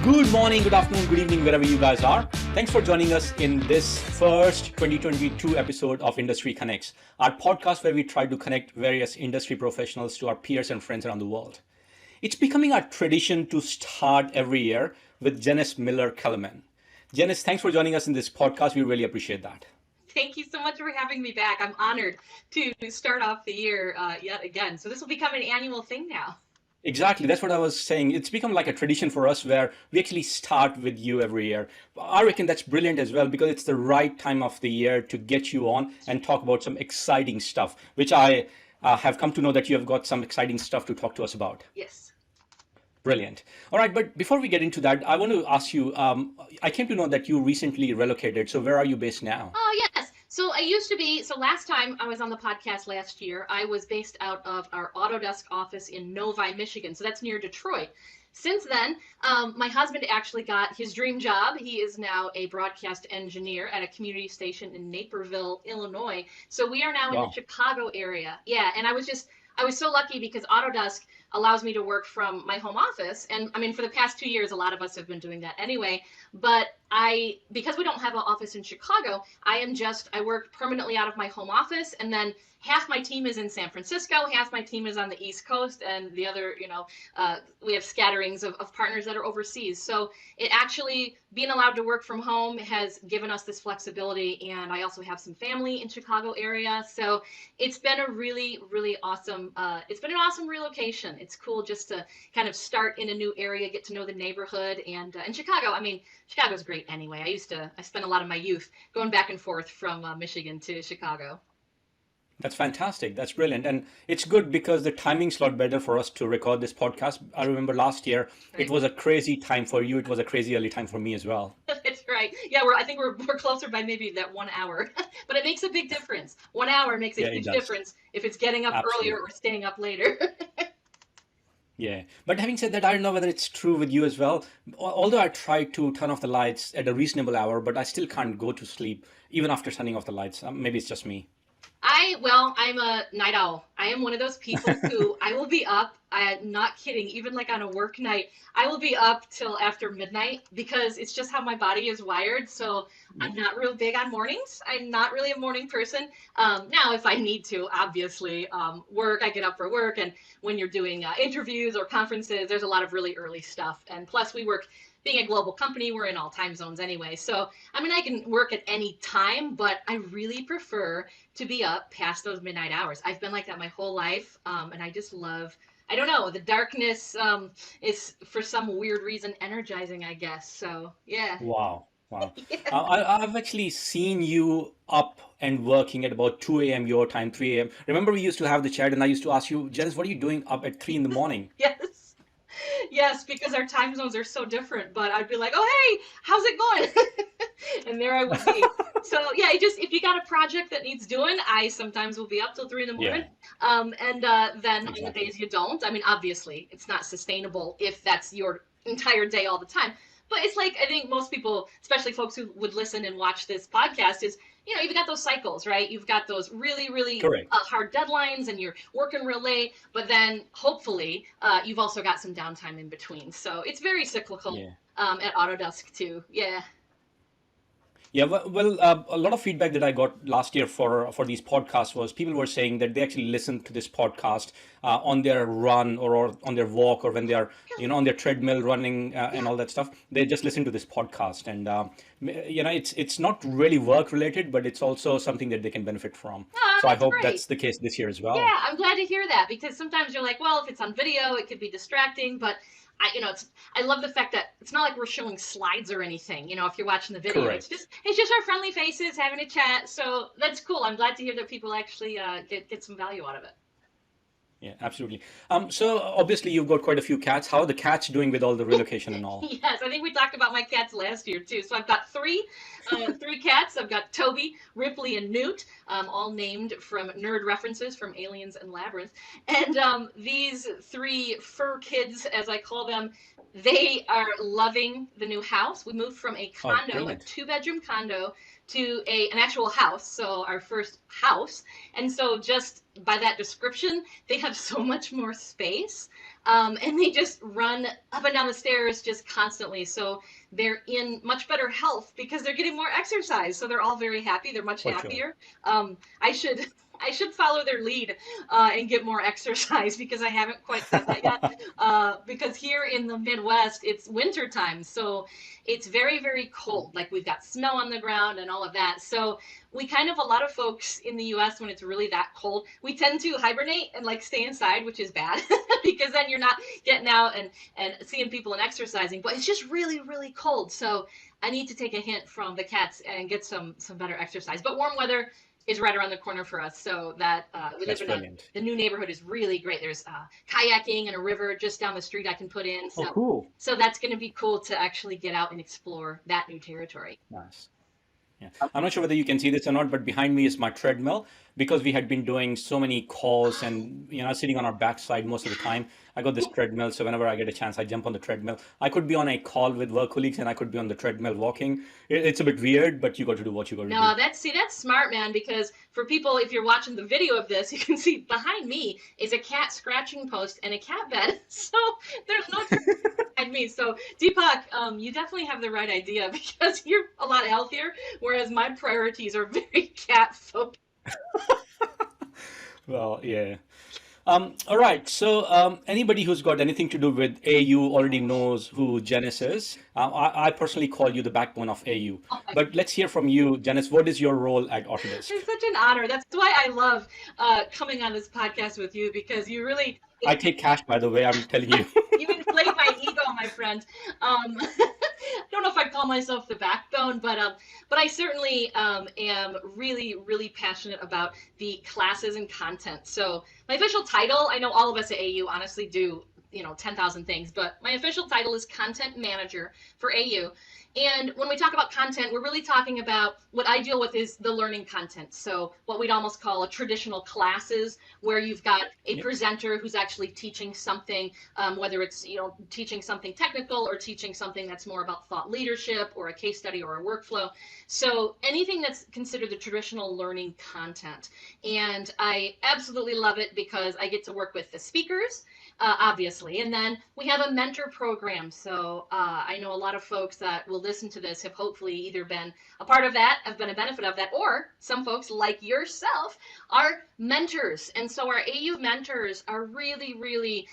Good morning, good afternoon, good evening, wherever you guys are. Thanks for joining us in this first 2022 episode of IndustryConnex, our podcast where we try to connect various industry professionals to our peers and friends around the world. It's becoming our tradition to start every year with Janice Miller-Kellerman. Janice, thanks for joining us in this podcast. We really appreciate that. Thank you so much for having me back. I'm honored to start off the year yet again. So this will become an annual thing now. Exactly. That's what I was saying. It's become like a tradition for us where we actually start with you every year. I reckon that's brilliant as well because it's the right time of the year to get you on and talk about some exciting stuff, which I have come to know that you have got some exciting stuff to talk to us about. Yes. Brilliant. All right. But before we get into that, I want to ask you, I came to know that you recently relocated. So where are you based now? Oh, yes. So last time I was on the podcast last year, I was based out of our Autodesk office in Novi, Michigan. So that's near Detroit. Since then, my husband actually got his dream job. He is now a broadcast engineer at a community station in Naperville, Illinois. So we are now in the Chicago area. Yeah, and I was so lucky because Autodesk allows me to work from my home office. And I mean, for the past 2 years, a lot of us have been doing that anyway. But because we don't have an office in Chicago, I work permanently out of my home office. And then half my team is in San Francisco, half my team is on the East Coast, and the other, we have scatterings of partners that are overseas. So it actually, being allowed to work from home has given us this flexibility. And I also have some family in Chicago area. So it's been a really, really awesome, it's been an awesome relocation. It's cool just to kind of start in a new area, get to know the neighborhood. And in Chicago, I mean, Chicago's great anyway. I spent a lot of my youth going back and forth from Michigan to Chicago. That's fantastic. That's brilliant. And it's good because the timing's a lot better for us to record this podcast. I remember last year, It was a crazy time for you. It was a crazy early time for me as well. That's right. Yeah, I think we're closer by maybe that 1 hour, but it makes a big difference. 1 hour makes a huge difference if it's getting up earlier or staying up later. Yeah. But having said that, I don't know whether it's true with you as well. Although I try to turn off the lights at a reasonable hour, but I still can't go to sleep even after turning off the lights. Maybe it's just me. I'm a night owl. I am one of those people who I will be up. I'm not kidding. Even like on a work night, I will be up till after midnight because it's just how my body is wired. So I'm not real big on mornings. I'm not really a morning person. Now, if I need to, obviously, I get up for work. And when you're doing interviews or conferences, there's a lot of really early stuff. And plus being a global company, we're in all time zones anyway. So, I mean, I can work at any time, but I really prefer to be up past those midnight hours. I've been like that my whole life. And I just I don't know, the darkness is for some weird reason energizing, I guess. So, yeah. Wow. Yeah. I've actually seen you up and working at about 2 a.m. your time, 3 a.m. Remember we used to have the chat and I used to ask you, Janice, what are you doing up at 3 in the morning? Yes. Yes, because our time zones are so different. But I'd be like, "Oh, hey, how's it going?" And there I would be. So yeah, if you got a project that needs doing, I sometimes will be up till 3 in the morning. Then on the days you don't, I mean, obviously, it's not sustainable if that's your entire day all the time. But it's like, I think most people, especially folks who would listen and watch this podcast, you've got those cycles, right? You've got those really, really hard deadlines and you're working real late, but then hopefully you've also got some downtime in between. So it's very cyclical at Autodesk too. Yeah. Yeah, well, a lot of feedback that I got last year for these podcasts was people were saying that they actually listen to this podcast on their run or on their walk or when they are, on their treadmill running and all that stuff. They just listen to this podcast, and it's not really work related, but it's also something that they can benefit from. So I hope that's the case this year as well. Yeah, I'm glad to hear that because sometimes you're like, well, if it's on video, it could be distracting, but I love the fact that it's not like we're showing slides or anything. If you're watching the video, it's just our friendly faces having a chat. So that's cool. I'm glad to hear that people actually get some value out of it. Yeah, absolutely. So obviously you've got quite a few cats. How are the cats doing with all the relocation and all? Yes, I think we talked about my cats last year too. So I've got three cats. I've got Toby, Ripley, and Newt, all named from nerd references from Aliens and Labyrinth. And these three fur kids, as I call them, they are loving the new house. We moved from a condo, a 2-bedroom condo, to an actual house, so our first house. And so just by that description, they have so much more space. and they just run up and down the stairs just constantly. So they're in much better health because they're getting more exercise. So they're all very happy. They're much For sure. happier. I should I should follow their lead and get more exercise because I haven't quite done that yet. Because here in the Midwest, it's winter time, so it's very, very cold. Like we've got snow on the ground and all of that. So we kind of, a lot of folks in the US, when it's really that cold, we tend to hibernate and like stay inside, which is bad because then you're not getting out and seeing people and exercising. But it's just really, really cold. So I need to take a hint from the cats and get some better exercise. But warm weather is right around the corner for us. So that we live That's in brilliant. the new neighborhood is really great. There's kayaking and a river just down the street I can put in. Oh, So cool. so that's going to be cool to actually get out and explore that new territory. Nice. Yeah. I'm not sure whether you can see this or not, but behind me is my treadmill because we had been doing so many calls and sitting on our backside most of the time. I got this treadmill, so whenever I get a chance, I jump on the treadmill. I could be on a call with work colleagues and I could be on the treadmill walking. It's a bit weird, but you got to do what you got to do. No, that's smart, man. Because for people, if you're watching the video of this, you can see behind me is a cat scratching post and a cat bed. So there's no behind me. So Deepak, you definitely have the right idea because you're a lot healthier, whereas my priorities are very cat focused. Well, yeah. All right. So, anybody who's got anything to do with AU already knows who Janice is. I personally call you the backbone of AU. But let's hear from you, Janice. What is your role at Autodesk? It's such an honor. That's why I love coming on this podcast with you because you really I take cash, by the way, I'm telling you. you inflate my ego, my friend. I don't know if I call myself the backbone, but I certainly am really, really passionate about the classes and content. So my official title, I know all of us at AU honestly do 10,000 things, but my official title is content manager for AU. And when we talk about content, we're really talking about what I deal with is the learning content. So what we'd almost call a traditional classes where you've got a Yep. presenter who's actually teaching something, whether it's teaching something technical or teaching something that's more about thought leadership or a case study or a workflow. So anything that's considered the traditional learning content. And I absolutely love it because I get to work with the speakers, obviously. And then we have a mentor program. So I know a lot of folks that will listen to this have hopefully either been a part of that, have been a benefit of that, or some folks like yourself are mentors. And so our AU mentors are really, really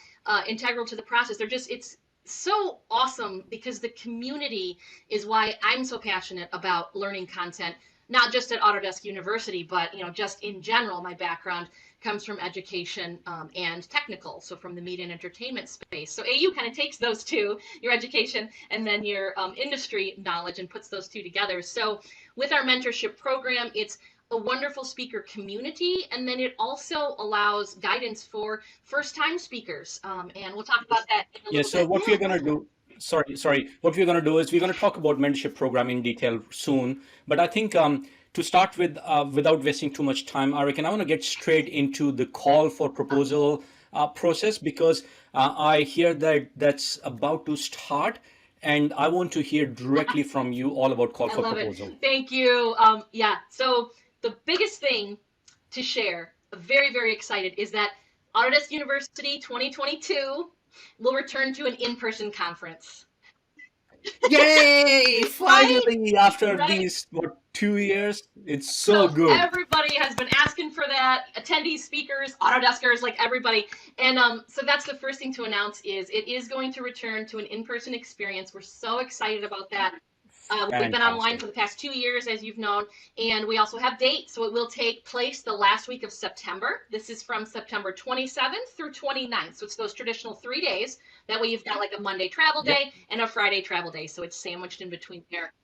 integral to the process. It's so awesome because the community is why I'm so passionate about learning content, not just at Autodesk University, but just in general. My background comes from education and technical, so from the media and entertainment space. So AU kind of takes those two, your education and then your industry knowledge, and puts those two together. So with our mentorship program, it's a wonderful speaker community, and then it also allows guidance for first-time speakers. And we'll talk about that in a Yeah, little so bit. what we're gonna do, sorry, what we're gonna do is we're gonna talk about mentorship program in detail soon. But I think to start with, without wasting too much time, I reckon I want to get straight into the call for proposal process because I hear that that's about to start, and I want to hear directly from you all about call I for love it. proposal. Thank you. Yeah. So the biggest thing to share, very, very excited, is that Autodesk University 2022 will return to an in-person conference. Yay! Right? Finally, after Right? these, what, 2 years, it's so So good. everybody has been asking for that. Attendees, speakers, Autodeskers, like everybody. And so that's the first thing to announce is it is going to return to an in-person experience. We're so excited about that. We've been online for Fantastic. the past 2 years, as you've known, and we also have dates. So it will take place the last week of September. This is from September 27th through 29th. So it's those traditional 3 days. That way you've got like a Monday travel Yep, day and a Friday travel day. So it's sandwiched in between there.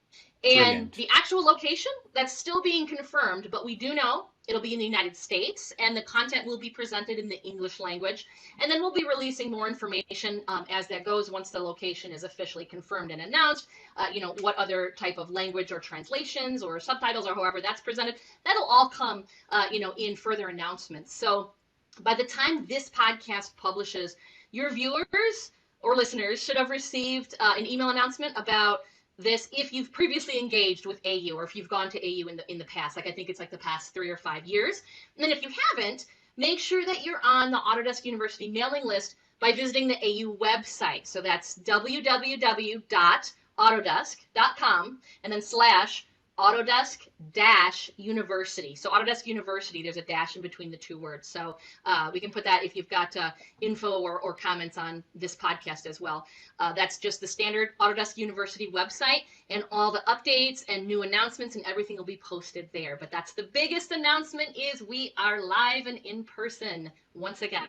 And brilliant. the actual location, that's still being confirmed, but we do know it'll be in the United States, and the content will be presented in the English language. And then we'll be releasing more information as that goes once the location is officially confirmed and announced. What other type of language or translations or subtitles or however that's presented. That'll all come, in further announcements. So by the time this podcast publishes, your viewers or listeners should have received an email announcement about this if you've previously engaged with AU or if you've gone to AU in the past. Like I think it's like the past 3 or 5 years. And then if you haven't, make sure that you're on the Autodesk University mailing list by visiting the AU website. So that's www.autodesk.com and then slash Autodesk-University. So Autodesk University, there's a dash in between the two words. So we can put that if you've got info or comments on this podcast as well. That's just the standard Autodesk University website, and all the updates and new announcements and everything will be posted there. But that's the biggest announcement, is we are live and in person once again.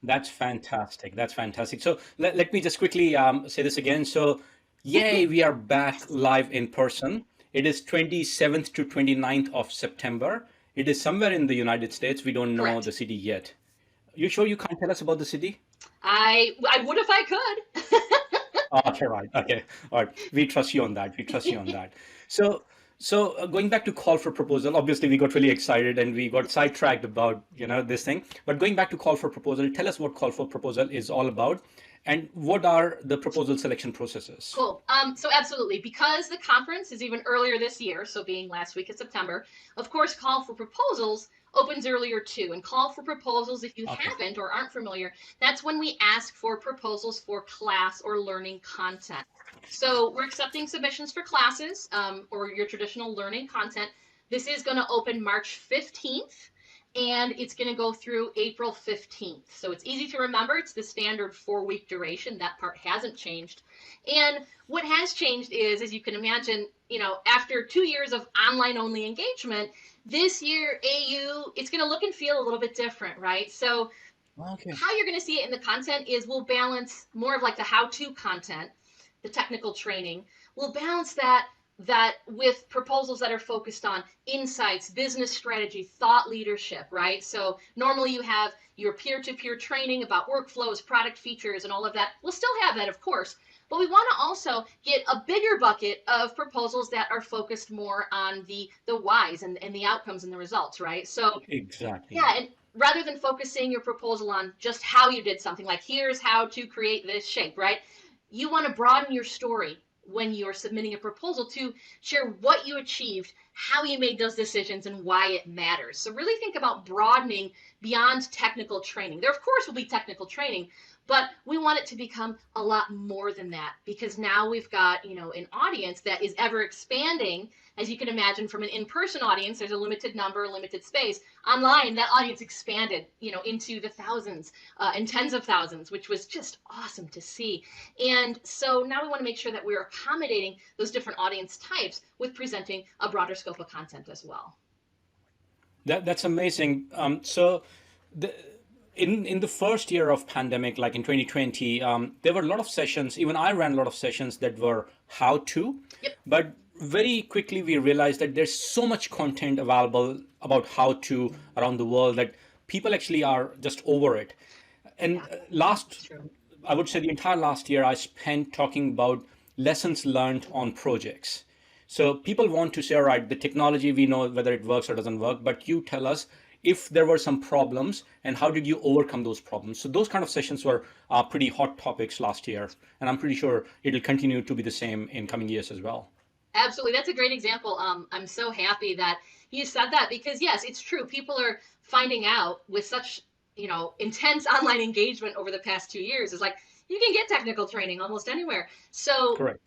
That's fantastic. That's fantastic. So let me just quickly say this again. So, yay, we are back live in person. It is 27th to 29th of September. It is somewhere in the United States. We don't know Correct. the city yet. You sure you can't tell us about the city? I would if I could. Oh, all right. Okay. All right. We trust you on that. We trust you on that. So, going back to call for proposal, obviously we got really excited and we got sidetracked about, this thing. But going back to call for proposal, tell us what call for proposal is all about and what are the proposal selection processes? Cool. So absolutely, because the conference is even earlier this year, so being last week of September, of course, call for proposals opens earlier too. And call for proposals, if you Okay. haven't or aren't familiar, that's when we ask for proposals for class or learning content. So we're accepting submissions for classes or your traditional learning content. This is going to open March 15th. And it's going to go through April 15th. So it's easy to remember. It's the standard 4-week duration. That part hasn't changed. And what has changed is, as you can imagine, after 2 years of online only engagement, this year AU, it's going to look and feel a little bit different, right? So Okay. how you're going to see it in the content is we'll balance more of like the how-to content, the technical training. We'll balance that with proposals that are focused on insights, business strategy, thought leadership, right? So normally you have your peer-to-peer training about workflows, product features, and all of that. We'll still have that, of course, but we want to also get a bigger bucket of proposals that are focused more on the whys and the outcomes and the results, right? So Exactly. yeah, and rather than focusing your proposal on just how you did something, like here's how to create this shape, right? You want to broaden your story when you're submitting a proposal to share what you achieved, how you made those decisions, and why it matters. So really think about broadening beyond technical training. There, of course, will be technical training, but we want it to become a lot more than that, because now we've got, an audience that is ever expanding. As you can imagine, from an in-person audience, there's a limited number, limited space. Online, that audience expanded, into the thousands and tens of thousands, which was just awesome to see. And so now we want to make sure that we're accommodating those different audience types with presenting a broader scope of content as well. That's amazing. So, the, in the first year of pandemic, like in 2020, there were a lot of sessions. Even I ran a lot of sessions that were how to, Yep. but very quickly we realized that there's so much content available about how to around the world that people actually are just over it. And Yeah, that's last, true. I would say the entire last year I spent talking about lessons learned on projects. So people want to say, all right, the technology, we know whether it works or doesn't work, but you tell us if there were some problems and how did you overcome those problems. So those kind of sessions were pretty hot topics last year. And I'm pretty sure it'll continue to be the same in coming years as well. Absolutely. That's a great example. I'm so happy that you said that, because yes, it's true. People are finding out with such, intense online engagement over the past 2 years. Is like you can get technical training almost anywhere. So Correct.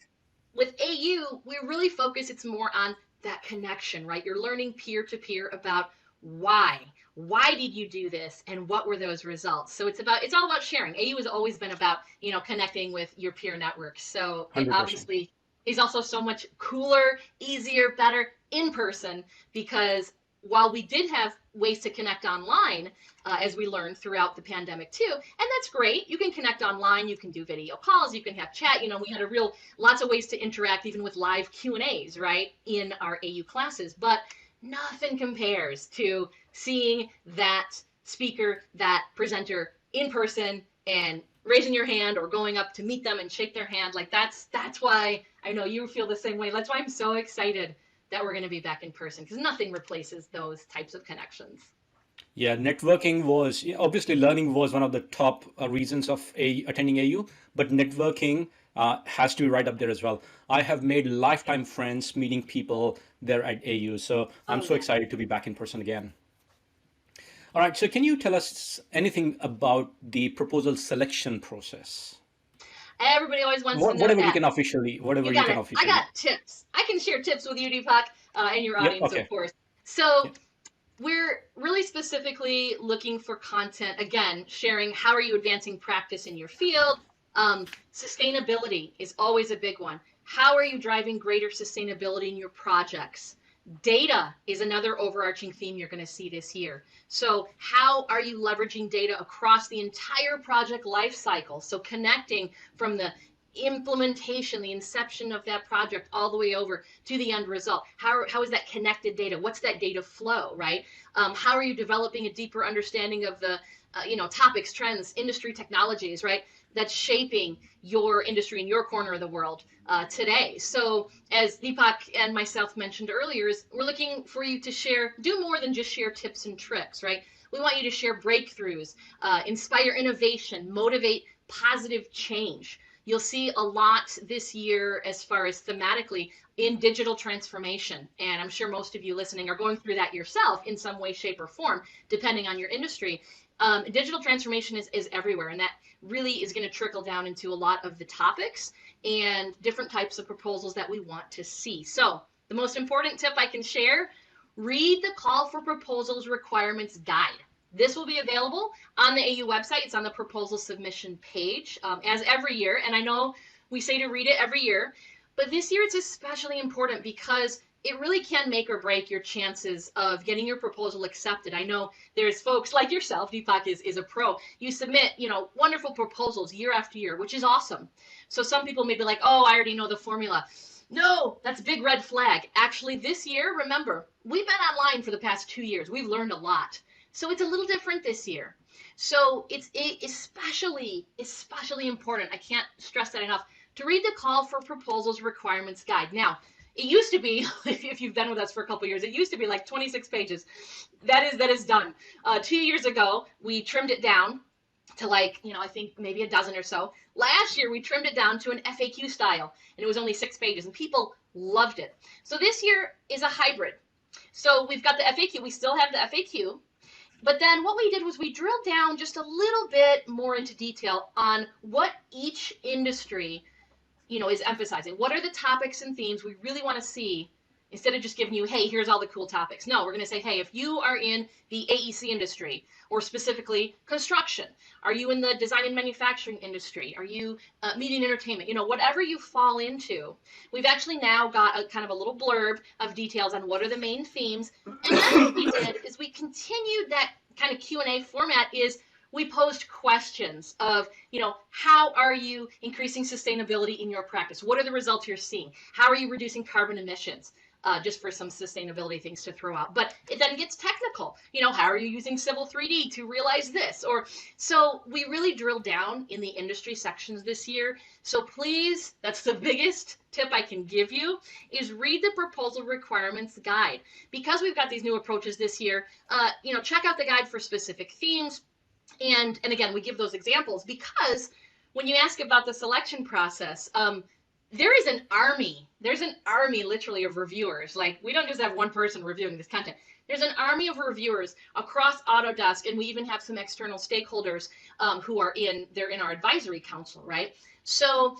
with AU, we really focus, it's more on that connection, right? You're learning peer to peer about why. Why did you do this and what were those results? So it's all about sharing. AU has always been about, connecting with your peer network. So it 100%. obviously is also so much cooler, easier, better in person, because while we did have ways to connect online, as we learned throughout the pandemic too, and that's great. You can connect online, you can do video calls, you can have chat. We had lots of ways to interact, even with live Q&As, right, in our AU classes. But nothing compares to seeing that speaker, that presenter in person, and raising your hand or going up to meet them and shake their hand. Like that's why I know you feel the same way. That's why I'm so excited that we're going to be back in person, because nothing replaces those types of connections. Yeah, networking was obviously learning was one of the top reasons of attending AU, but networking has to be right up there as well. I have made lifetime friends meeting people there at AU, so I'm Oh so yeah. excited to be back in person again. All right. So can you tell us anything about the proposal selection process? Everybody always wants to know that. Whatever You you got can it. I got officially. tips. I can share tips with you, Deepak, and your Yep. audience, of Okay. course. So Yep. we're really specifically looking for content, again, sharing how are you advancing practice in your field. Sustainability is always a big one. How are you driving greater sustainability in your projects? Data is another overarching theme you're going to see this year. So how are you leveraging data across the entire project life cycle? So connecting from the implementation, the inception of that project, all the way over to the end result. How is that connected data? What's that data flow, right? How are you developing a deeper understanding of the topics, trends, industry technologies, right? That's shaping your industry in your corner of the world today. So, as Deepak and myself mentioned earlier, is we're looking for you to share, do more than just share tips and tricks, right? We want you to share breakthroughs, inspire innovation, motivate positive change. You'll see a lot this year as far as thematically in digital transformation. And I'm sure most of you listening are going through that yourself in some way, shape, or form, depending on your industry. Digital transformation is everywhere, and that really is going to trickle down into a lot of the topics and different types of proposals that we want to see. So, the most important tip I can share, read the call for proposals requirements guide. This will be available on the AU website. It's on the proposal submission page, as every year. And I know we say to read it every year, but this year it's especially important because it really can make or break your chances of getting your proposal accepted. I know there's folks like yourself, Deepak is a pro. You submit, wonderful proposals year after year, which is awesome. So some people may be like, oh, I already know the formula. No, that's a big red flag. Actually, this year, remember, we've been online for the past 2 years. We've learned a lot. So it's a little different this year. So it's especially important. I can't stress that enough to read the call for proposals requirements guide. Now, it used to be, if you've been with us for a couple years, it used to be like 26 pages. That is done. 2 years ago, we trimmed it down to I think maybe a dozen or so. Last year, we trimmed it down to an FAQ style, and it was only 6 pages, and people loved it. So this year is a hybrid. So we've got the FAQ. We still have the FAQ. But then what we did was we drilled down just a little bit more into detail on what each industry, is emphasizing. What are the topics and themes we really want to see instead of just giving you, hey, here's all the cool topics. No, we're going to say, hey, if you are in the AEC industry or specifically construction, are you in the design and manufacturing industry? Are you media and entertainment? Whatever you fall into, we've actually now got a kind of a little blurb of details on what are the main themes. And then what we did is we continued that kind of Q&A format is we posed questions of, how are you increasing sustainability in your practice? What are the results you're seeing? How are you reducing carbon emissions? Just for some sustainability things to throw out. But it then gets technical. How are you using Civil 3D to realize this? So we really drilled down in the industry sections this year. So please, that's the biggest tip I can give you, is read the proposal requirements guide. Because we've got these new approaches this year, check out the guide for specific themes. And again, we give those examples because when you ask about the selection process, there's an army literally of reviewers. Like, we don't just have one person reviewing this content. There's an army of reviewers across Autodesk, and we even have some external stakeholders who are in our advisory council, right? So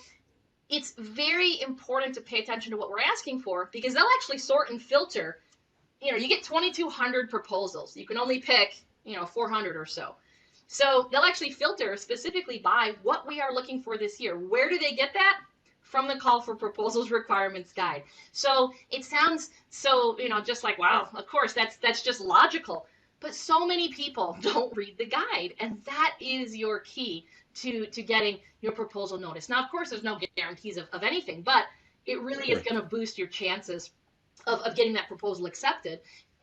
it's very important to pay attention to what we're asking for, because they'll actually sort and filter. You get 2,200 proposals. You can only pick 400 or so. So they'll actually filter specifically by what we are looking for this year. Where do they get that? From the call for proposals requirements guide. So it sounds so, just like, wow, of course, that's just logical. But so many people don't read the guide, and that is your key to getting your proposal noticed. Now, of course, there's no guarantees of anything, but it really is going to boost your chances of getting that proposal accepted.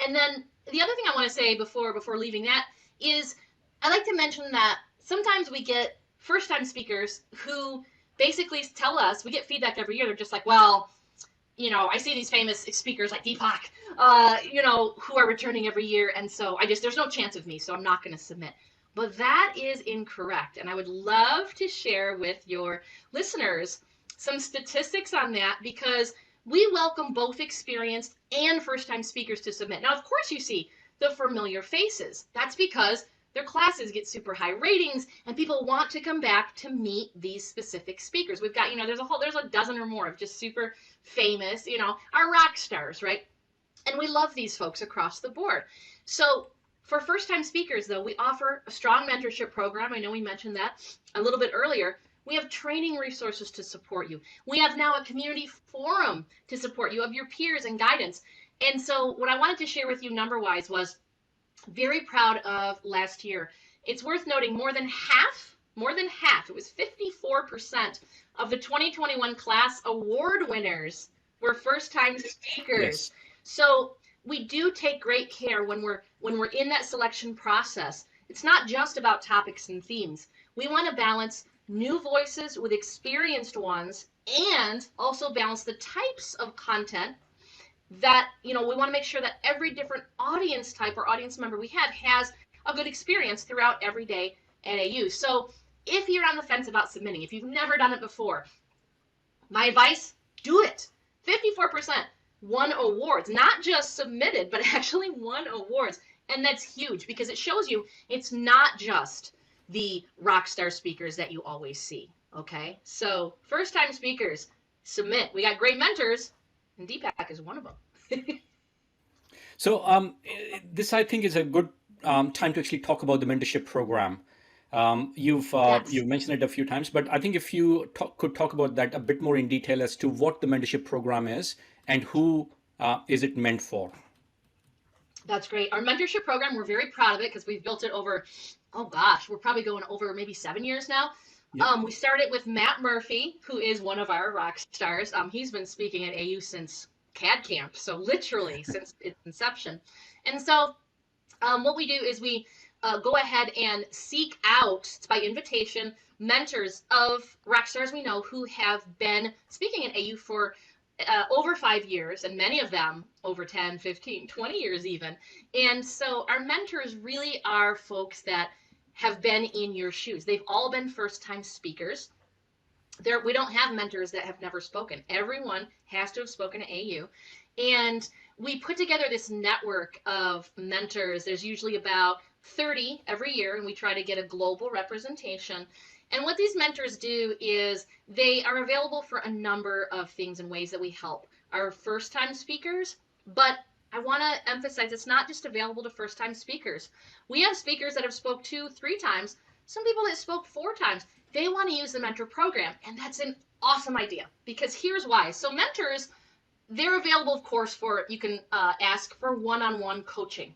And then the other thing I want to say before leaving that is, I like to mention that sometimes we get first-time speakers who basically tell us, we get feedback every year, they're just like, well, I see these famous speakers like Deepak, who are returning every year, and so there's no chance of me, so I'm not going to submit. But that is incorrect, and I would love to share with your listeners some statistics on that, because we welcome both experienced and first-time speakers to submit. Now, of course, you see the familiar faces. That's because their classes get super high ratings and people want to come back to meet these specific speakers. We've got, there's a dozen or more of just super famous, our rock stars, right? And we love these folks across the board. So for first-time speakers, though, we offer a strong mentorship program. I know we mentioned that a little bit earlier. We have training resources to support you. We have now a community forum to support you of your peers and guidance. And so what I wanted to share with you number-wise was very proud of last year. It's worth noting more than half, it was 54% of the 2021 class award winners were first-time speakers. Yes. So we do take great care when we're in that selection process. It's not just about topics and themes. We want to balance new voices with experienced ones and also balance the types of content that, we want to make sure that every different audience type or audience member we have has a good experience throughout every day at AU. So if you're on the fence about submitting, if you've never done it before, my advice, do it. 54% won awards, not just submitted, but actually won awards. And that's huge because it shows you it's not just the rock star speakers that you always see. Okay, so first time speakers, submit. We got great mentors, and Deepak is one of them. So this, I think, is a good time to actually talk about the mentorship program. You've mentioned it a few times, but I think if you could talk about that a bit more in detail as to what the mentorship program is and who is it meant for. That's great. Our mentorship program, we're very proud of it because we've built it over, we're probably going over maybe 7 years now. Yep. We started with Matt Murphy, who is one of our rock stars. He's been speaking at AU since CAD Camp, so literally since its inception. And so what we do is we go ahead and seek out, it's by invitation, mentors of rock stars we know who have been speaking at AU for over 5 years, and many of them over 10, 15, 20 years even. And so our mentors really are folks that have been in your shoes. They've all been first-time speakers. We don't have mentors that have never spoken. Everyone has to have spoken at AU. And we put together this network of mentors. There's usually about 30 every year, and we try to get a global representation. And what these mentors do is they are available for a number of things and ways that we help our first-time speakers. But I want to emphasize it's not just available to first-time speakers. We have speakers that have spoke 2, 3 times. Some people that spoke 4 times. They want to use the mentor program, and that's an awesome idea because here's why. So mentors, they're available, of course, you can ask for one-on-one coaching.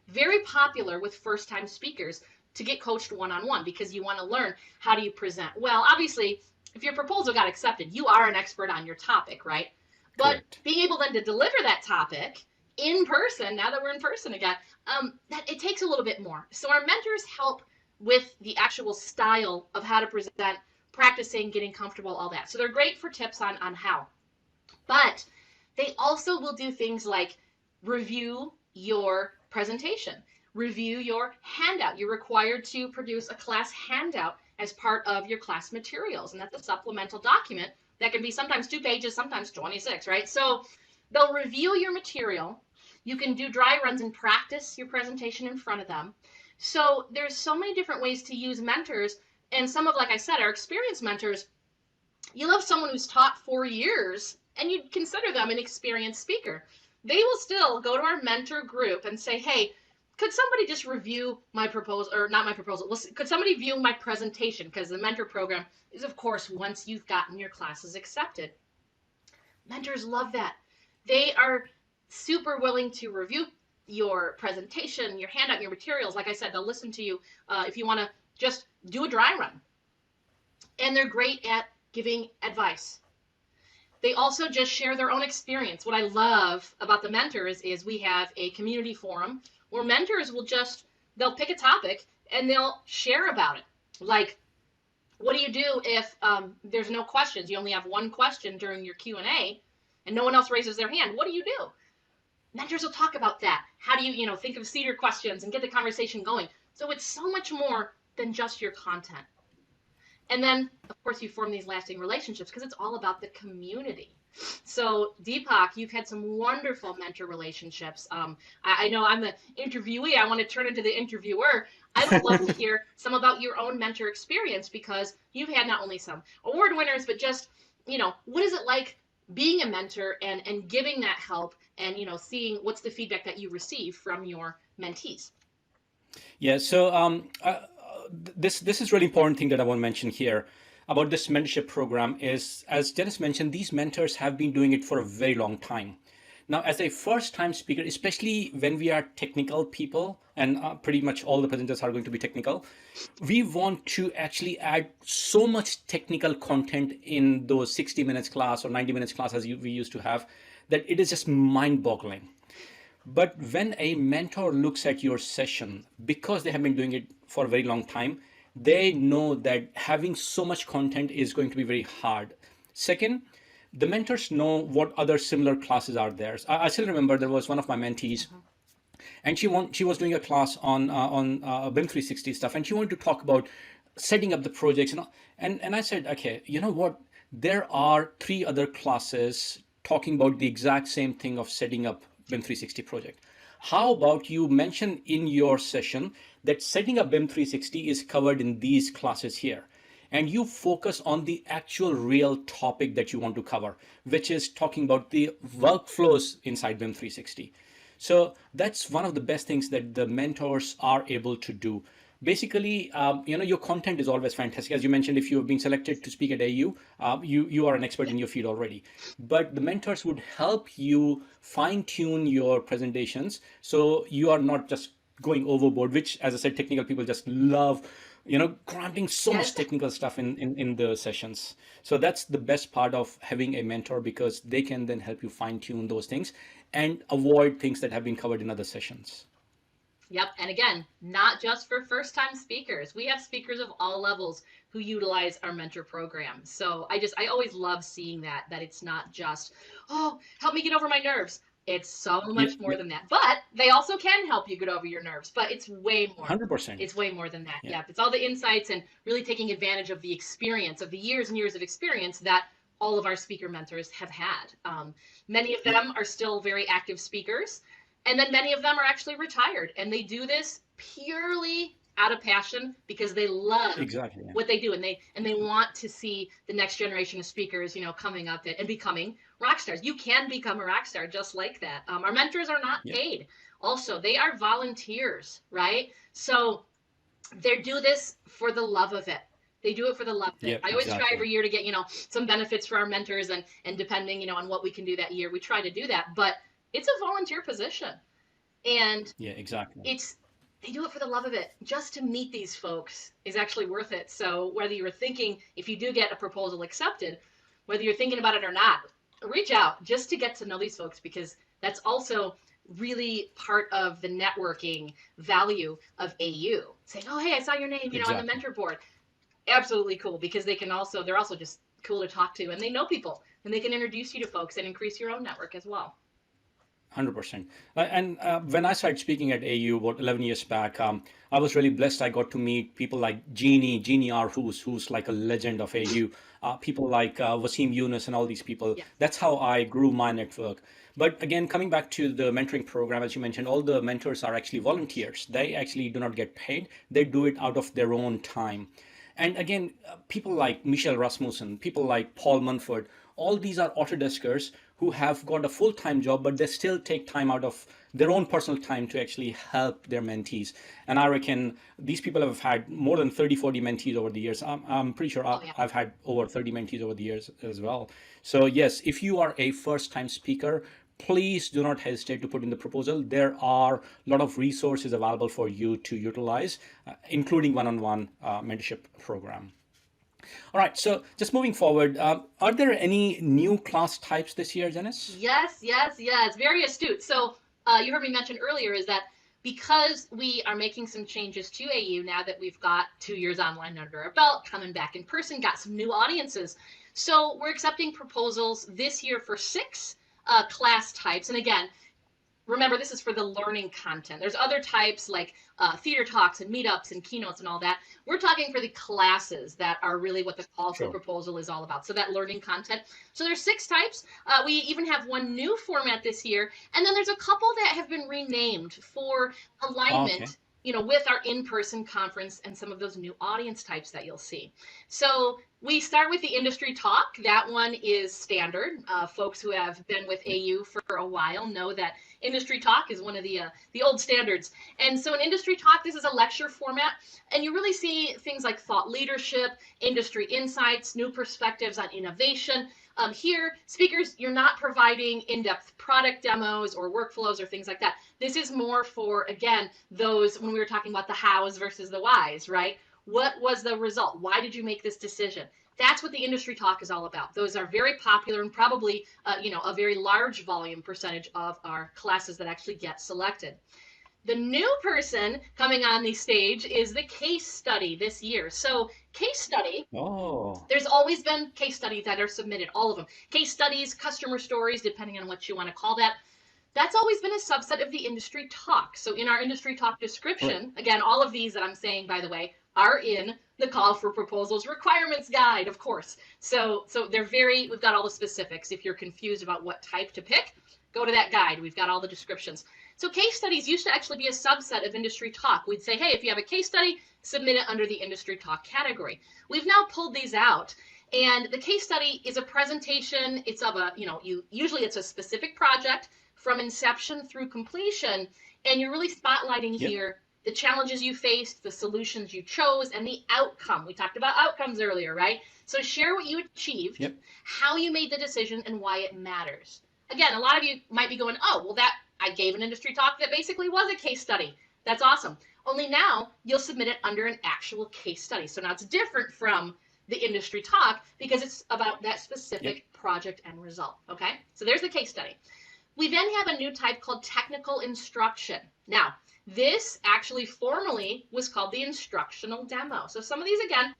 Very popular with first-time speakers to get coached one-on-one because you want to learn how do you present. Well, obviously, if your proposal got accepted, you are an expert on your topic, right? But Correct. Being able then to deliver that topic in person, now that we're in person again, that it takes a little bit more. So our mentors help with the actual style of how to present, practicing, getting comfortable, all that. So they're great for tips on how. But they also will do things like review your presentation, review your handout. You're required to produce a class handout as part of your class materials, and that's a supplemental document that can be sometimes 2 pages, sometimes 26, right? So they'll review your material. You can do dry runs and practice your presentation in front of them. So there's so many different ways to use mentors, and some of, like I said, our experienced mentors, you'll have someone who's taught 4 years, and you'd consider them an experienced speaker. They will still go to our mentor group and say, hey, could somebody just review my proposal, or not my proposal, could somebody view my presentation? Because the mentor program is, of course, once you've gotten your classes accepted. Mentors love that. They are super willing to review your presentation, your handout, your materials. Like I said, they'll listen to you if you want to just do a dry run. And they're great at giving advice. They also just share their own experience. What I love about the mentors is we have a community forum where mentors will they'll pick a topic and they'll share about it. Like, what do you do if there's no questions? You only have one question during your Q&A and no one else raises their hand. What do you do? Mentors will talk about that. How do you, think of seeder questions and get the conversation going? So it's so much more than just your content. And then, of course, you form these lasting relationships because it's all about the community. So Deepak, you've had some wonderful mentor relationships. I know I'm the interviewee. I want to turn into the interviewer. I would love to hear some about your own mentor experience because you've had not only some award winners, but just, what is it like being a mentor and giving that help and, seeing what's the feedback that you receive from your mentees? Yeah, so this is really important thing that I want to mention here about this mentorship program is, as Janice mentioned, these mentors have been doing it for a very long time. Now, as a first-time speaker, especially when we are technical people, and pretty much all the presenters are going to be technical, we want to actually add so much technical content in those 60 minutes class or 90 minutes class we used to have, that it is just mind-boggling. But when a mentor looks at your session, because they have been doing it for a very long time, they know that having so much content is going to be very hard. Second, the mentors know what other similar classes are there. I still remember there was one of my mentees, and she was doing a class on BIM 360 stuff, and she wanted to talk about setting up the projects, and I said, okay, you know what? There are 3 other classes talking about the exact same thing of setting up BIM 360 project. How about you mention in your session that setting up BIM 360 is covered in these classes here, and you focus on the actual real topic that you want to cover, which is talking about the workflows inside BIM 360. So that's one of the best things that the mentors are able to do. Basically, your content is always fantastic. As you mentioned, if you have been selected to speak at AU, you are an expert in your field already. But the mentors would help you fine tune your presentations so you are not just going overboard, which, as I said, technical people just love, cramping so much Yes. technical stuff in the sessions. So that's the best part of having a mentor, because they can then help you fine tune those things and avoid things that have been covered in other sessions. Yep. And again, not just for first time speakers. We have speakers of all levels who utilize our mentor program. So I always love seeing that it's not just, oh, help me get over my nerves. It's so Yeah, much more yeah, than that. But they also can help you get over your nerves, but it's way more. 100%. It's way more than that. Yeah, Yep. It's all the insights and really taking advantage of the experience, of the years and years of experience that all of our speaker mentors have had. Many of yeah, them are still very active speakers, and then many of them are actually retired, and they do this purely out of passion because they love exactly. Yeah, what they do, and they want to see the next generation of speakers, coming up and becoming rock stars. You can become a rock star just like that. Our mentors are not yeah, paid. Also, they are volunteers, right? So they do this for the love of it. They do it for the love of it. yeah, I always try exactly. every year to get, some benefits for our mentors and depending, on what we can do that year, we try to do that. But it's a volunteer position. And Yeah, exactly. it's they do it for the love of it. Just to meet these folks is actually worth it. So whether you're thinking, if you do get a proposal accepted, whether you're thinking about it or not, reach out just to get to know these folks, because that's also really part of the networking value of AU. Saying, oh, hey, I saw your name, on the Exactly. mentor board. Absolutely cool, because they're also just cool to talk to, and they know people, and they can introduce you to folks and increase your own network as well. 100%. And when I started speaking at AU about 11 years back, I was really blessed. I got to meet people like Jeannie R. who's like a legend of AU, people like Wasim Yunus and all these people. Yes. That's how I grew my network. But again, coming back to the mentoring program, as you mentioned, all the mentors are actually volunteers. They actually do not get paid. They do it out of their own time. And again, people like Michelle Rasmussen, people like Paul Munford, all these are Autodeskers who have got a full-time job, but they still take time out of their own personal time to actually help their mentees. And I reckon these people have had more than 30, 40 mentees over the years. I'm pretty sure Oh yeah. I've had over 30 mentees over the years as well. So yes, if you are a first-time speaker, please do not hesitate to put in the proposal. There are a lot of resources available for you to utilize, including one-on-one mentorship program. All right, so just moving forward, are there any new class types this year, Janice? Yes, yes, yes. Very astute. So you heard me mention earlier is that because we are making some changes to AU now that we've got 2 years online under our belt, coming back in person, got some new audiences. So we're accepting proposals this year for 6 class types. And again, remember, this is for the learning content. There's other types like theater talks and meetups and keynotes and all that. We're talking for the classes that are really what the call for Sure. proposal is all about. So that learning content. So there's 6 types. We even have one new format this year, and then there's a couple that have been renamed for Okay. alignment, with our in-person conference and some of those new audience types that you'll see. So we start with the industry talk. That one is standard. Folks who have been with AU for a while know that industry talk is one of the old standards. And so an industry talk, this is a lecture format, and you really see things like thought leadership, industry insights, new perspectives on innovation. Here, speakers, you're not providing in-depth product demos or workflows or things like that. This is more for, again, those when we were talking about the hows versus the whys, right? What was the result? Why did you make this decision? That's what the industry talk is all about. Those are very popular and probably, a very large volume percentage of our classes that actually get selected. The new person coming on the stage is the case study this year. So case study, Oh, there's always been case studies that are submitted, all of them. Case studies, customer stories, depending on what you want to call that. That's always been a subset of the industry talk. So in our industry talk right. description, again, all of these that I'm saying, by the way, are in the call for proposals requirements guide, of course. So we've got all the specifics. If you're confused about what type to pick, go to that guide. We've got all the descriptions. So case studies used to actually be a subset of industry talk. We'd say, hey, if you have a case study, submit it under the industry talk category. We've now pulled these out. And the case study is a presentation. It's of usually it's a specific project from inception through completion. And you're really spotlighting Yep. here the challenges you faced, the solutions you chose, and the outcome. We talked about outcomes earlier, right? So share what you achieved, Yep. how you made the decision, and why it matters. Again, a lot of you might be going, oh, well, that I gave an industry talk that basically was a case study. That's awesome. Only now you'll submit it under an actual case study. So now it's different from the industry talk because it's about that specific Yep. project and result. Okay, so there's the case study. We then have a new type called technical instruction. Now, this actually formally was called the instructional demo. So some of these, again,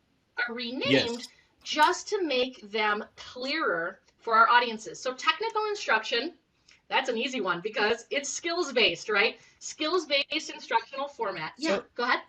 are renamed Yes. just to make them clearer for our audiences. So technical instruction, that's an easy one because it's skills-based, right? Skills-based instructional format. Yeah, So go ahead.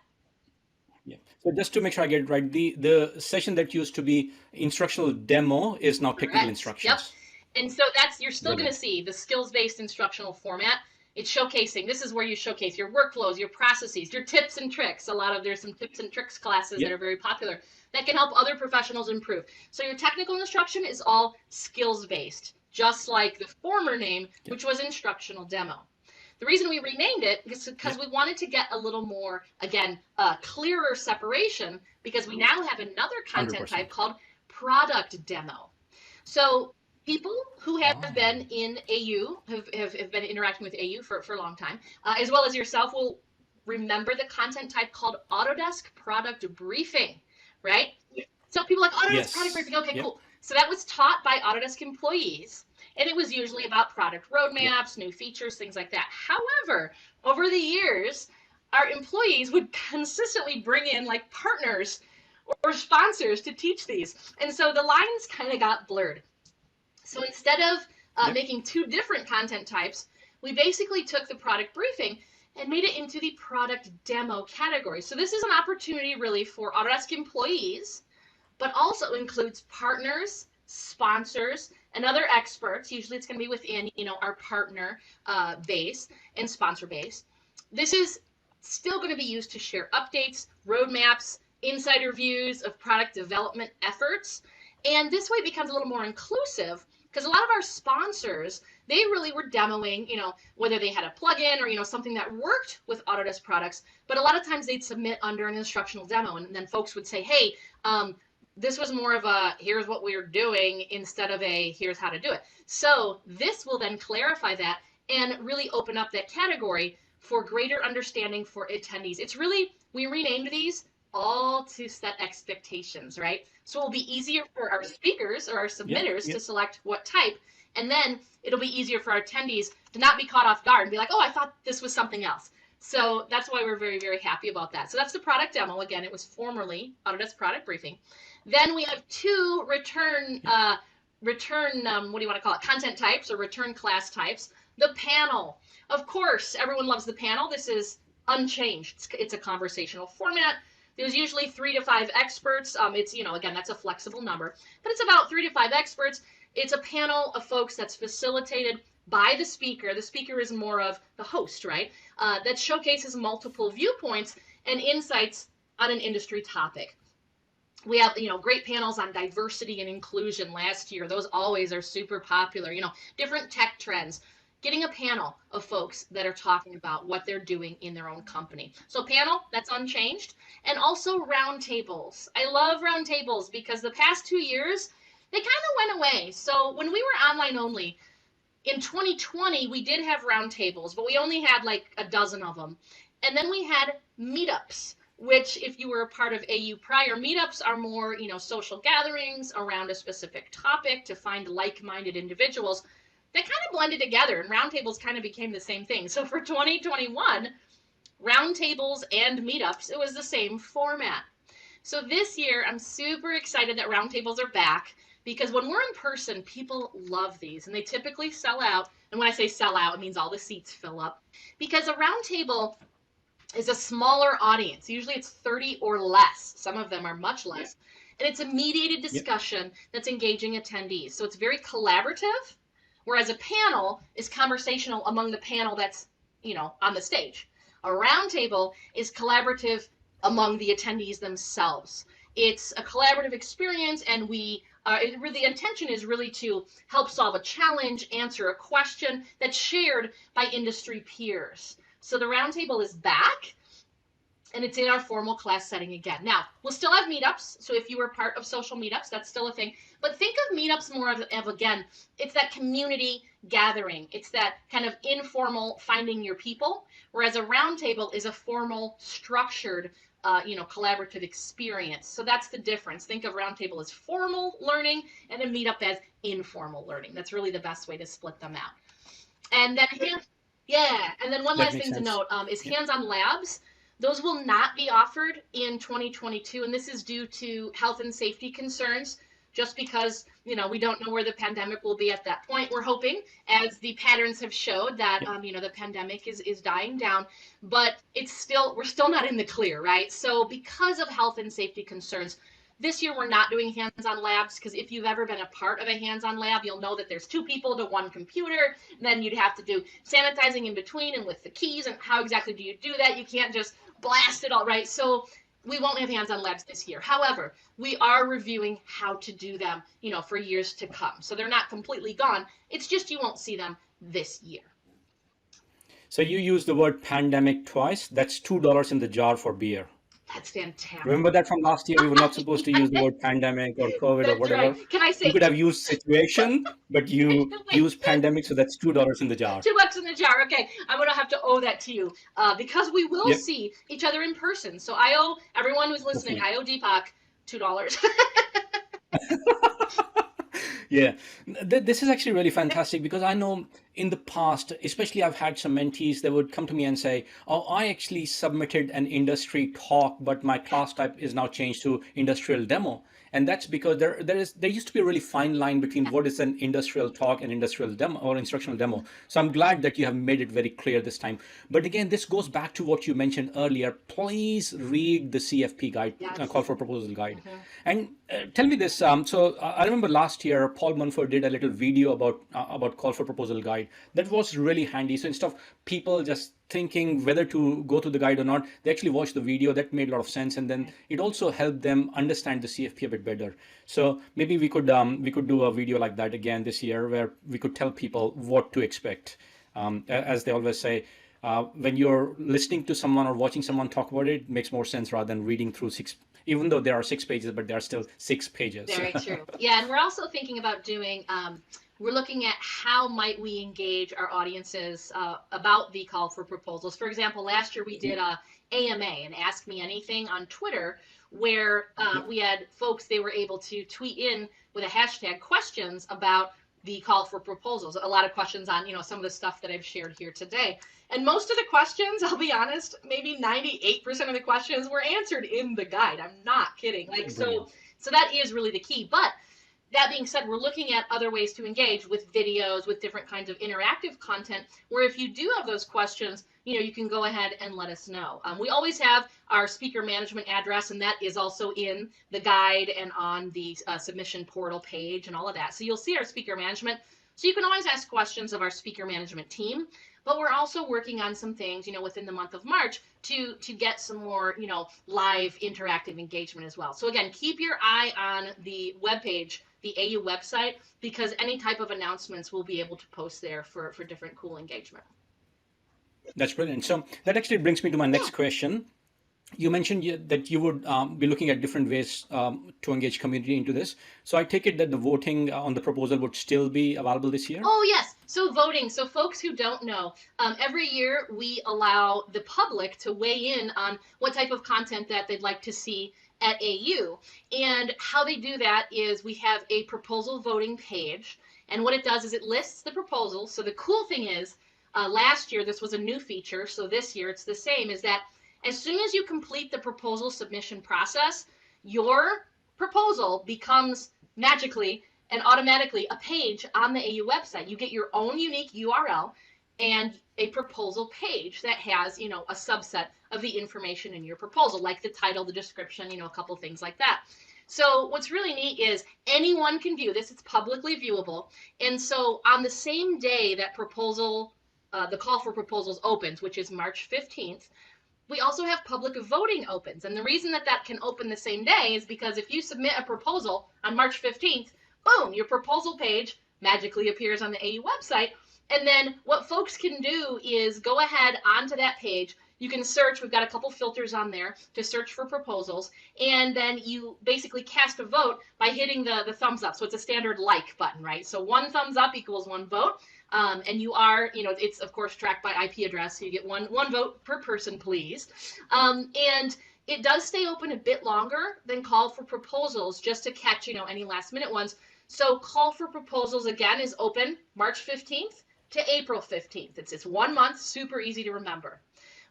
yeah. So just to make sure I get it right, the session that used to be instructional demo is now technical Correct. Yep. instructions. And so you're still going to Brilliant. see the skills-based instructional format. It's showcasing. This is where you showcase your workflows, your processes, your tips and tricks. There's some tips and tricks classes that Yep. are very popular that can help other professionals improve. So your technical instruction is all skills-based, just like the former name, Yep. which was instructional demo. The reason we renamed it is because Yep. we wanted to get a little more, again, clearer separation because we now have another content type 100%. called product demo. So people who have Oh, been in AU, have been interacting with AU for a long time, as well as yourself, will remember the content type called Autodesk Product Briefing, right? So people like Autodesk Product yes. Briefing, okay, Yep. cool. So that was taught by Autodesk employees, and it was usually about product Yep. roadmaps, new features, things like that. However, over the years, our employees would consistently bring in like partners or sponsors to teach these. And so the lines kind of got blurred. So instead of Yep. making 2 different content types, we basically took the product briefing and made it into the product demo category. So this is an opportunity really for Autodesk employees, but also includes partners, sponsors, and other experts. Usually it's going to be within, our partner base and sponsor base. This is still going to be used to share updates, roadmaps, insider views of product development efforts. And this way it becomes a little more inclusive because a lot of our sponsors, they really were demoing, whether they had a plugin or, something that worked with Autodesk products. But a lot of times they'd submit under an instructional demo. And then folks would say, hey, this was more of a here's what we're doing instead of a here's how to do it. So this will then clarify that and really open up that category for greater understanding for attendees. It's really, we renamed these all to set expectations, right? So it'll be easier for our speakers or our Yep. submitters to Yep. select what type, and then it'll be easier for our attendees to not be caught off guard and be like, oh, I thought this was something else. So that's why we're very, very happy about that. So that's the product demo. Again, it was formerly Autodesk Product Briefing. Then we have 2 return, what do you want to call it, content types or return class types. The panel. Of course, everyone loves the panel. This is unchanged. It's a conversational format. There's usually 3 to 5 experts. It's, again, that's a flexible number, but it's about 3 to 5 experts. It's a panel of folks that's facilitated by the speaker. The speaker is more of the host, right? That showcases multiple viewpoints and insights on an industry topic. We have, great panels on diversity and inclusion last year. Those always are super popular. Different tech trends. Getting a panel of folks that are talking about what they're doing in their own company. So panel, that's unchanged. And also roundtables. I love roundtables because the past 2 years, they kind of went away. So when we were online only, in 2020, we did have roundtables, but we only had like a dozen of them. And then we had meetups, which if you were a part of AU prior, meetups are more, social gatherings around a specific topic to find like-minded individuals. They kind of blended together, and roundtables kind of became the same thing. So for 2021, roundtables and meetups, it was the same format. So this year, I'm super excited that roundtables are back, because when we're in person, people love these, and they typically sell out. And when I say sell out, it means all the seats fill up. Because a roundtable is a smaller audience. Usually it's 30 or less. Some of them are much less. And it's a mediated discussion that's engaging attendees. So it's very collaborative. Whereas a panel is conversational among the panel that's, on the stage. A roundtable is collaborative among the attendees themselves. It's a collaborative experience, and the intention is really to help solve a challenge, answer a question that's shared by industry peers. So the roundtable is back, and it's in our formal class setting again. Now, we'll still have meetups, so if you were part of social meetups, that's still a thing. But think of meetups more of again, it's that community gathering. It's that kind of informal finding your people, whereas a roundtable is a formal, structured, collaborative experience. So that's the difference. Think of roundtable as formal learning and a meetup as informal learning. That's really the best way to split them out. And then, one last thing to note is hands-on labs. Those will not be offered in 2022, and this is due to health and safety concerns, just because, we don't know where the pandemic will be at that point. We're hoping, as the patterns have showed, that, the pandemic is dying down, but we're still not in the clear, right? So because of health and safety concerns, this year we're not doing hands-on labs, because if you've ever been a part of a hands-on lab, you'll know that there's 2 people to 1 computer, and then you'd have to do sanitizing in between and with the keys, and how exactly do you do that? You can't just blast it all, right? So we won't have hands-on labs this year. However, we are reviewing how to do them, for years to come. So they're not completely gone. It's just you won't see them this year. So you used the word pandemic twice. That's $2 in the jar for beer. That's fantastic. Remember that from last year? We were not supposed to use the word pandemic or COVID or whatever. Right. Can I say? You could have used situation, but you used pandemic, so that's $2 in the jar. $2 in the jar. Okay, I'm gonna have to owe that to you because we will see each other in person. So I owe everyone who's listening. I owe Deepak $2. Yeah, this is actually really fantastic, because I know in the past, especially I've had some mentees that would come to me and say, oh, I actually submitted an industry talk, but my class type is now changed to industrial demo. And that's because there used to be a really fine line between what is an industrial talk and industrial demo or instructional demo. So I'm glad that you have made it very clear this time. But again, this goes back to what you mentioned earlier. Please read the CFP guide, call for proposal guide. And tell me this. So I remember last year, Paul Munford did a little video about call for proposal guide. That was really handy. So instead of people just thinking whether to go to the guide or not, they actually watched the video. That made a lot of sense, and then it also helped them understand the CFP a bit better. So maybe we could do a video like that again this year, where we could tell people what to expect. As they always say, when you're listening to someone or watching someone talk about it, it makes more sense rather than reading through 6. Even though there are 6 pages, but there are still 6 pages. Very true. Yeah, and we're also thinking about doing. We're looking at how might we engage our audiences about the call for proposals. For example, last year we did a AMA, an Ask Me Anything, on Twitter, where we had folks, they were able to tweet in with a hashtag questions about the call for proposals. A lot of questions on, some of the stuff that I've shared here today. And most of the questions, I'll be honest, maybe 98% of the questions were answered in the guide. I'm not kidding. So that is really the key. But That being said, we're looking at other ways to engage with videos, with different kinds of interactive content, where if you do have those questions, you can go ahead and let us know. We always have our speaker management address, and that is also in the guide and on the submission portal page and all of that. So you'll see our speaker management. So you can always ask questions of our speaker management team, but we're also working on some things, within the month of March to get some more, live interactive engagement as well. So again, keep your eye on the webpage, the AU website, because any type of announcements we'll be able to post there for different cool engagement. That's brilliant. So that actually brings me to my next question. You mentioned that you would be looking at different ways to engage community into this. So I take it that the voting on the proposal would still be available this year? Oh, yes. So voting. So folks who don't know, every year we allow the public to weigh in on what type of content that they'd like to see at AU. And how they do that is we have a proposal voting page. And what it does is it lists the proposals. So the cool thing is, last year this was a new feature. So this year it's the same, is that as soon as you complete the proposal submission process, your proposal becomes magically and automatically a page on the AU website. You get your own unique URL and a proposal page that has, a subset of the information in your proposal, like the title, the description, a couple things like that. So what's really neat is anyone can view this. It's publicly viewable. And so on the same day that the call for proposals opens, which is March 15th, we also have public voting opens. And the reason that can open the same day is because if you submit a proposal on March 15th, boom, your proposal page magically appears on the AU website. And then what folks can do is go ahead onto that page. You can search. We've got a couple filters on there to search for proposals. And then you basically cast a vote by hitting the thumbs up. So it's a standard like button, right? So one thumbs up equals one vote. And you are, it's of course tracked by IP address. So you get one vote per person, please. And it does stay open a bit longer than call for proposals, just to catch, any last minute ones. So call for proposals again is open March 15th to April 15th. It's 1 month, super easy to remember.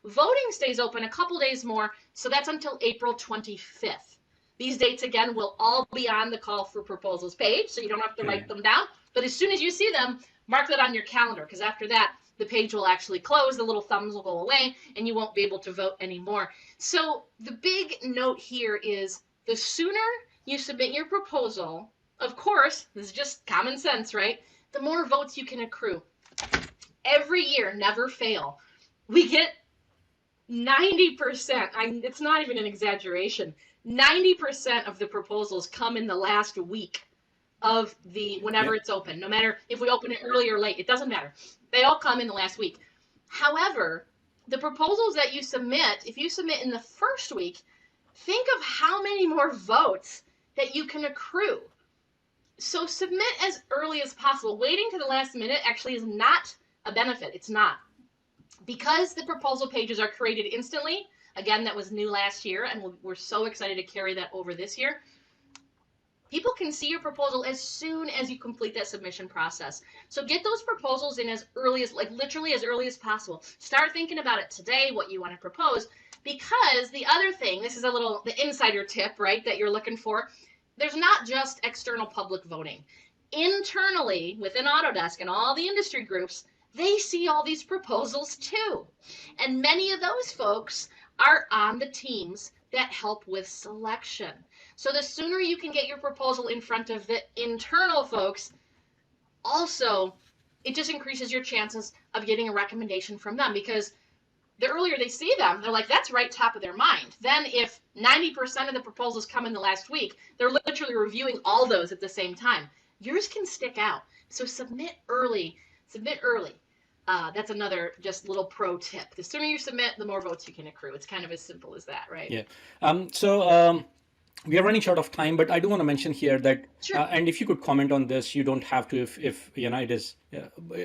Voting stays open a couple days more, so that's until April 25th. These dates again will all be on the call for proposals page, so you don't have to write them down. But as soon as you see them, mark that on your calendar, because after that, the page will actually close, the little thumbs will go away, and you won't be able to vote anymore. So the big note here is the sooner you submit your proposal, of course, this is just common sense, right? The more votes you can accrue. Every year, never fail. We get 90%, it's not even an exaggeration, 90% of the proposals come in the last week of whenever it's open. No matter if we open it early or late, it doesn't matter. They all come in the last week. However, the proposals that you submit, if you submit in the first week, think of how many more votes that you can accrue. So submit as early as possible. Waiting to the last minute actually is not a benefit. It's not. Because the proposal pages are created instantly, again, that was new last year, and we're so excited to carry that over this year. People can see your proposal as soon as you complete that submission process. So get those proposals in as early as, literally as early as possible. Start thinking about it today, what you want to propose, because the other thing, this is the insider tip, right, that you're looking for. There's not just external public voting. Internally, within Autodesk and all the industry groups, they see all these proposals too. And many of those folks are on the teams that help with selection. So the sooner you can get your proposal in front of the internal folks, also, it just increases your chances of getting a recommendation from them, because the earlier they see them, they're like, that's right top of their mind. Then if 90% of the proposals come in the last week, they're literally reviewing all those at the same time. Yours can stick out. So submit early. That's another just little pro tip. The sooner you submit, the more votes you can accrue. It's kind of as simple as that, right? Yeah. We are running short of time, but I do want to mention here that, sure. And if you could comment on this, you don't have to if it is,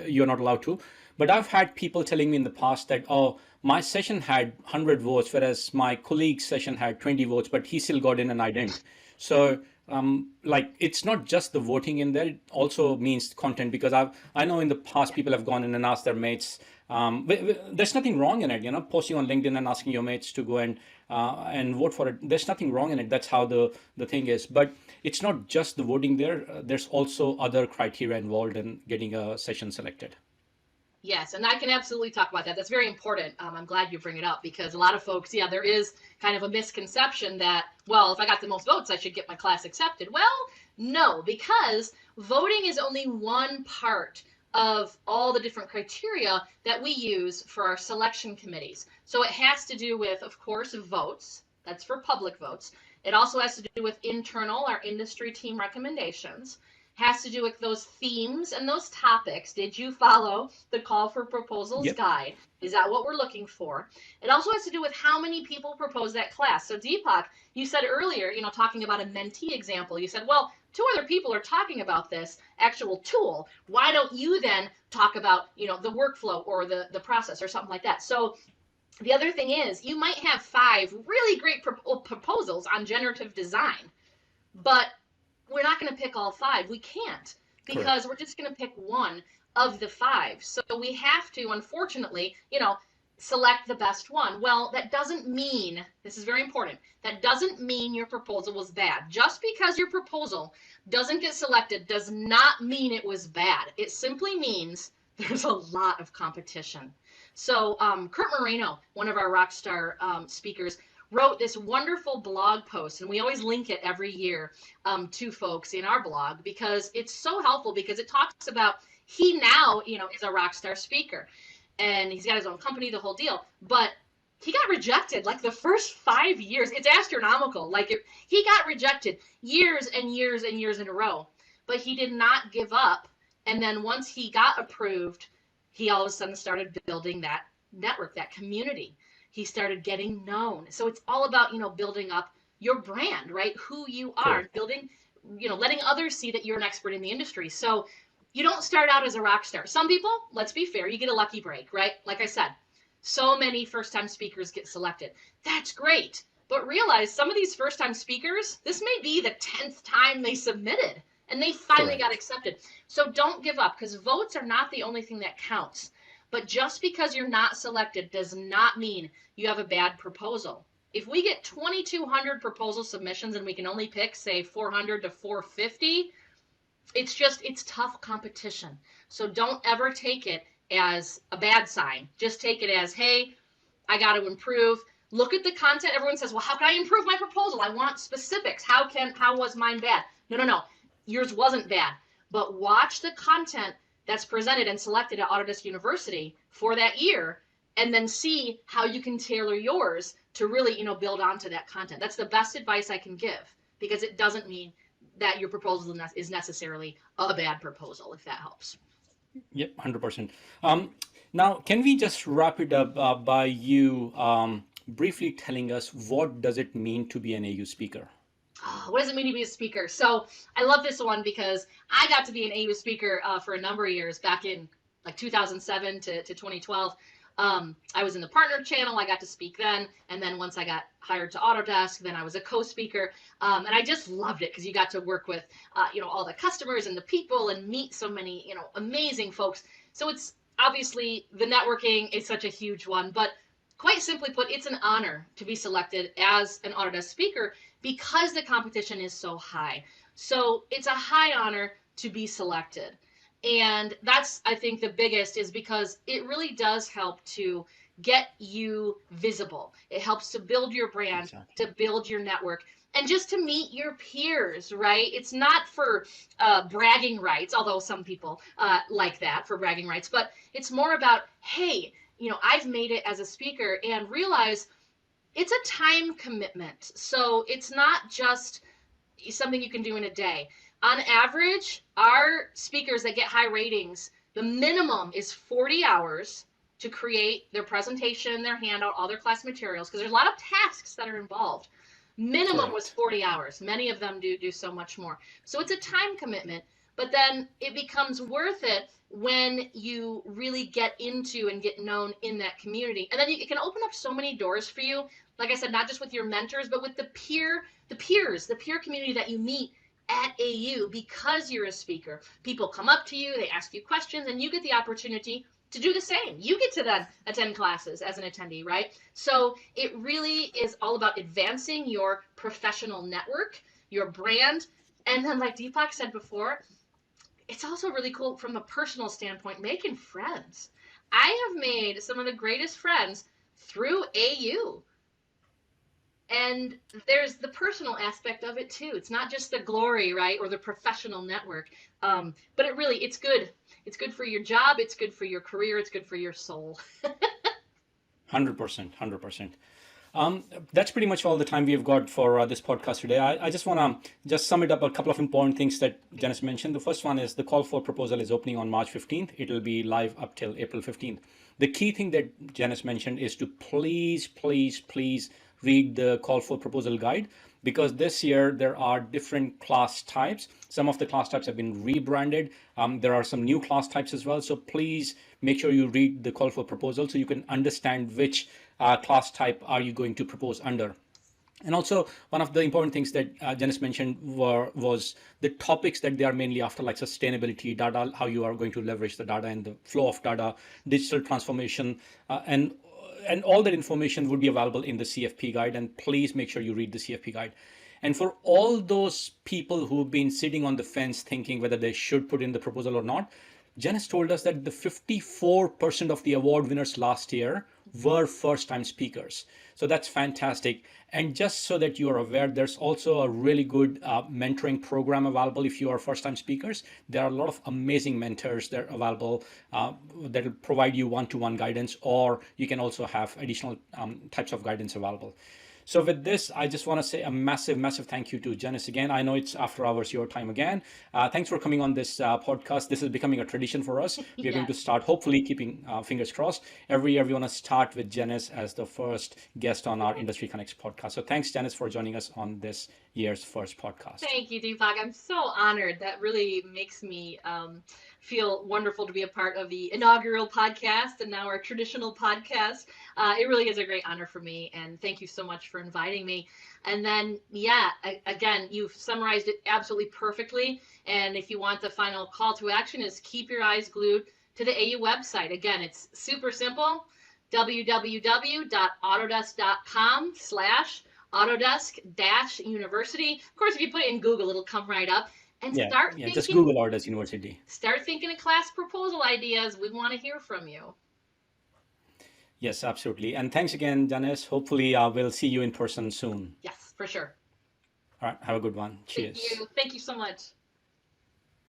you're not allowed to. But I've had people telling me in the past that, oh, my session had 100 votes, whereas my colleague's session had 20 votes, but he still got in and I didn't. So it's not just the voting in there, it also means content, because I know in the past people have gone in and asked their mates. There's nothing wrong in it, posting on LinkedIn and asking your mates to go and and vote for it. There's nothing wrong in it. That's how the thing is. But it's not just the voting there. There's also other criteria involved in getting a session selected. Yes, and I can absolutely talk about that. That's very important. I'm glad you bring it up because a lot of folks, yeah, there is kind of a misconception that, well, if I got the most votes, I should get my class accepted. Well, no, because voting is only one part of all the different criteria that we use for our selection committees. So it has to do with, of course, votes. That's for public votes. It also has to do with internal, our industry team recommendations, has to do with those themes and those topics. Did you follow the call for proposals Yep. guide? Is that what we're looking for? It also has to do with how many people propose that class. So Deepak, you said earlier, talking about a mentee example, you said, well, two other people are talking about this actual tool. Why don't you then talk about, the workflow or the process or something like that? So the other thing is you might have 5 really great proposals on generative design, but we're not going to pick all 5. We can't because Correct. we're just going to pick one of the 5. So we have to, unfortunately, select the best one. Well, that doesn't mean, this is very important, that doesn't mean your proposal was bad. Just because your proposal doesn't get selected does not mean it was bad. It simply means there's a lot of competition. So Kurt Moreno, one of our Rockstar speakers, wrote this wonderful blog post, and we always link it every year to folks in our blog because it's so helpful because it talks about he now, is a rock star speaker and he's got his own company, the whole deal, but he got rejected like the first 5 years. It's astronomical. He got rejected years and years and years in a row, but he did not give up. And then once he got approved, he all of a sudden started building that network, that community. He started getting known. So it's all about, building up your brand, right? Who you are, Correct. building, letting others see that you're an expert in the industry. So you don't start out as a rock star. Some people, let's be fair, you get a lucky break, right? Like I said, so many first-time speakers get selected. That's great. But realize some of these first-time speakers, this may be the 10th time they submitted and they finally got Correct. accepted. So don't give up because votes are not the only thing that counts. But just because you're not selected does not mean you have a bad proposal. If we get 2,200 proposal submissions and we can only pick, say, 400 to 450, it's tough competition. So don't ever take it as a bad sign. Just take it as, hey, I got to improve. Look at the content. Everyone says, well, how can I improve my proposal? I want specifics. How was mine bad? No. Yours wasn't bad. But watch the content that's presented and selected at Autodesk University for that year, and then see how you can tailor yours to really, build onto that content. That's the best advice I can give because it doesn't mean that your proposal is necessarily a bad proposal, if that helps. Yep, 100%. Now, can we just wrap it up by you briefly telling us what does it mean to be an AU speaker? Oh, what does it mean to be a speaker? So I love this one because I got to be an AU speaker for a number of years back in like 2007 to 2012. I was in the partner channel. I got to speak then. And then once I got hired to Autodesk, then I was a co-speaker. And I just loved it because you got to work with, all the customers and the people and meet so many, amazing folks. So it's obviously the networking is such a huge one, but quite simply put, it's an honor to be selected as an Autodesk speaker because the competition is so high. So it's a high honor to be selected. And that's, I think, the biggest is because it really does help to get you visible. It helps to build your brand, Exactly. to build your network, and just to meet your peers, right? It's not for bragging rights, although some people like that for bragging rights, but it's more about, hey, I've made it as a speaker and realize it's a time commitment. So it's not just something you can do in a day. On average, our speakers that get high ratings, the minimum is 40 hours to create their presentation, their handout, all their class materials, because there's a lot of tasks that are involved. Minimum was Correct. 40 hours. Many of them do so much more. So it's a time commitment, but then it becomes worth it when you really get into and get known in that community. And then it can open up so many doors for you. Like I said, not just with your mentors, but with the peer community that you meet at AU because you're a speaker. People come up to you, they ask you questions, and you get the opportunity to do the same. You get to then attend classes as an attendee, right? So it really is all about advancing your professional network, your brand, and then like Deepak said before, it's also really cool from a personal standpoint, making friends. I have made some of the greatest friends through AU. And there's the personal aspect of it too. It's not just the glory, right, or the professional network, but it really it's good. It's good for your job. It's good for your career. It's good for your soul. 100%, 100%. That's pretty much all the time we've got for this podcast today. I just want to just sum it up a couple of important things that Janice mentioned. The first one is the call for proposal is opening on March 15th. It'll be live up till April 15th. The key thing that Janice mentioned is to please, please, please read the call for proposal guide, because this year there are different class types. Some of the class types have been rebranded. There are some new class types as well. So please make sure you read the call for proposal so you can understand which class type are you going to propose under. And also, one of the important things that Janice mentioned was the topics that they are mainly after, like sustainability, data, how you are going to leverage the data and the flow of data, digital transformation, and all that information would be available in the CFP guide. And please make sure you read the CFP guide. And for all those people who've been sitting on the fence thinking whether they should put in the proposal or not, Janice told us that the 54% of the award winners last year were first-time speakers. So that's fantastic. And just so that you are aware, there's also a really good mentoring program available if you are first-time speakers. There are a lot of amazing mentors that are available that will provide you one-to-one guidance, or you can also have additional types of guidance available. So with this, I just want to say a massive, massive thank you to Janice again. I know it's after hours, your time again. Thanks for coming on this podcast. This is becoming a tradition for us. We're going to start, hopefully, keeping fingers crossed. Every year, we want to start with Janice as the first guest on our IndustryConnex podcast. So thanks, Janice, for joining us on this year's first podcast. Thank you, Deepak. I'm so honored. That really makes me feel wonderful to be a part of the inaugural podcast and now our traditional podcast. It really is a great honor for me, and thank you so much for inviting me. And then, again, you've summarized it absolutely perfectly. And if you want the final call to action, is keep your eyes glued to the AU website. Again, it's super simple: www.autodesk.com/Autodesk-University. Of course, if you put it in Google, it'll come right up. And start thinking. Just Google Autodesk University. Start thinking of class proposal ideas. We want to hear from you. Yes, absolutely. And thanks again, Janice. Hopefully, we'll see you in person soon. Yes, for sure. All right. Have a good one. Cheers. Thank you. Thank you so much.